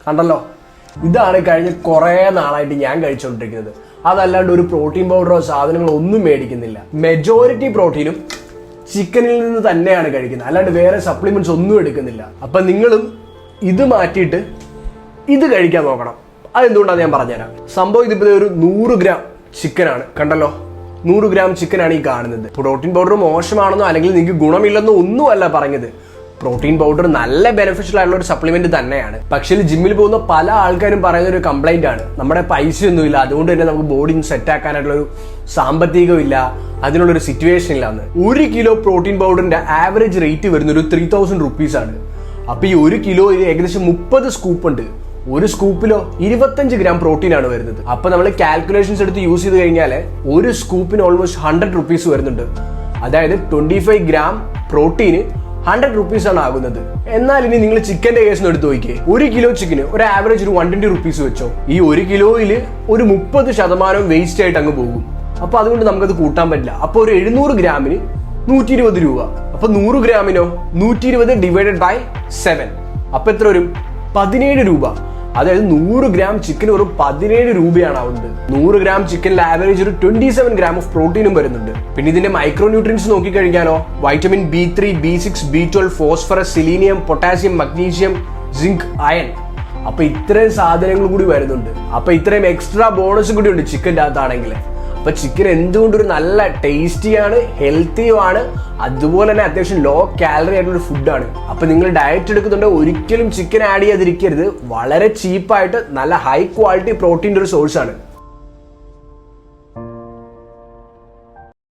കണ്ടല്ലോ, ഇതാണ് കഴിഞ്ഞ കുറേ നാളായിട്ട് ഞാൻ കഴിച്ചുകൊണ്ടിരിക്കുന്നത്. അതല്ലാണ്ട് ഒരു പ്രോട്ടീൻ പൗഡറോ സാധനങ്ങളോ ഒന്നും മേടിക്കുന്നില്ല. മെജോറിറ്റി പ്രോട്ടീനും ചിക്കനിൽ നിന്ന് തന്നെയാണ് കഴിക്കുന്നത്, അല്ലാണ്ട് വേറെ സപ്ലിമെന്റ്സ് ഒന്നും എടുക്കുന്നില്ല. അപ്പൊ നിങ്ങളും ഇത് മാറ്റിയിട്ട് ഇത് കഴിക്കാൻ നോക്കണം. അതെന്തുകൊണ്ടാണ് ഞാൻ പറഞ്ഞുതരാം. സംഭവം ഇതിപ്പോ ഒരു 100 ഗ്രാം ചിക്കനാണ്. കണ്ടല്ലോ, 100 ഗ്രാം ചിക്കനാണ് ഈ കാണുന്നത്. പ്രോട്ടീൻ പൗഡർ മോശമാണെന്നോ അല്ലെങ്കിൽ നിങ്ങൾക്ക് ഗുണമില്ലെന്നോ ഒന്നുമല്ല പറഞ്ഞത്. പ്രോട്ടീൻ പൗഡർ നല്ല ബെനിഫിഷ്യൽ ആയിട്ടുള്ള ഒരു സപ്ലിമെന്റ് തന്നെയാണ്. പക്ഷേ ജിമ്മിൽ പോകുന്ന പല ആൾക്കാരും പറയുന്ന ഒരു കംപ്ലൈന്റ് ആണ്, നമ്മുടെ പൈസയൊന്നുമില്ല, അതുകൊണ്ട് തന്നെ നമുക്ക് ബോഡി സെറ്റ് ആക്കാനായിട്ടുള്ള ഒരു സാമ്പത്തികമില്ല, അതിനുള്ളൊരു സിറ്റുവേഷൻ ഇല്ല എന്ന്. 1 കിലോ പ്രോട്ടീൻ പൗഡറിന്റെ ആവറേജ് റേറ്റ് വരുന്ന ഒരു 3000 റുപ്പീസ് ആണ്. അപ്പൊ ഈ 1 കിലോ ഏകദേശം 30 സ്കൂപ്പ് ഉണ്ട്. ഒരു സ്കൂപ്പിലോ 25 ഗ്രാം പ്രോട്ടീൻ ആണ് വരുന്നത്. അപ്പൊ നമ്മൾ കാൽക്കുലേഷൻസ് എടുത്ത് യൂസ് ചെയ്ത് കഴിഞ്ഞാൽ ഒരു സ്കൂപ്പിന് ഓൾമോസ്റ്റ് 100 റുപ്പീസ് വരുന്നുണ്ട്. അതായത് 25 ഗ്രാം പ്രോട്ടീന് 100 റുപ്പീസ് ആണ് ആകുന്നത്. എന്നാൽ ഇനി നിങ്ങൾ ചിക്കന്റെ കേസ് എടുത്ത് നോക്കിയേ, 1 കിലോ ചിക്കന് ഒരു ആവറേജ് ഒരു 120 റുപ്പീസ് വെച്ചോ. ഈ 1 കിലോയിൽ ഒരു 30% വേസ്റ്റ് ആയിട്ട് അങ്ങ് പോകും. അപ്പൊ അതുകൊണ്ട് നമുക്കത് കൂട്ടാൻ പറ്റില്ല. അപ്പൊ ഒരു 700 ഗ്രാമിന് 120 രൂപ. അപ്പൊ 100 ഗ്രാമിനോ 120 ഡിവൈഡഡ് ബൈ 7, അപ്പൊ എത്ര വരും? 17 രൂപ. അതായത് 100 ഗ്രാം ചിക്കൻ ഒരു 17 രൂപയാണ് ആവുന്നത്. 100 ഗ്രാം ചിക്കനിൽ ആവറേജ് ഒരു 27 ഗ്രാം ഓഫ് പ്രോട്ടീനും വരുന്നുണ്ട്. പിന്നെ ഇതിന്റെ മൈക്രോ ന്യൂട്രിയൻസ് നോക്കിക്കഴിഞ്ഞാലോ, vitamin B3, B6, B12, phosphorus, selenium, potassium, magnesium, zinc, iron. അപ്പൊ ഇത്രയും സാധനങ്ങൾ കൂടി വരുന്നുണ്ട്. അപ്പൊ ഇത്രയും എക്സ്ട്രാ ബോണസ് കൂടി ഉണ്ട് ചിക്കൻ്റെ അകത്താണെങ്കിൽ. അപ്പൊ ചിക്കൻ എന്തുകൊണ്ടൊരു നല്ല ടേസ്റ്റിയാണ്, ഹെൽത്തിയുമാണ്, അതുപോലെ തന്നെ അത്യാവശ്യം ലോ കാലറി ആയിട്ടുള്ള ഒരു ഫുഡാണ്. അപ്പൊ നിങ്ങൾ ഡയറ്റ് എടുക്കുന്നുണ്ട് ഒരിക്കലും ചിക്കൻ ആഡ് ചെയ്യാതിരിക്കരുത്. വളരെ ചീപ്പായിട്ട് നല്ല ഹൈ ക്വാളിറ്റി പ്രോട്ടീൻ്റെ ഒരു സോഴ്സ് ആണ്.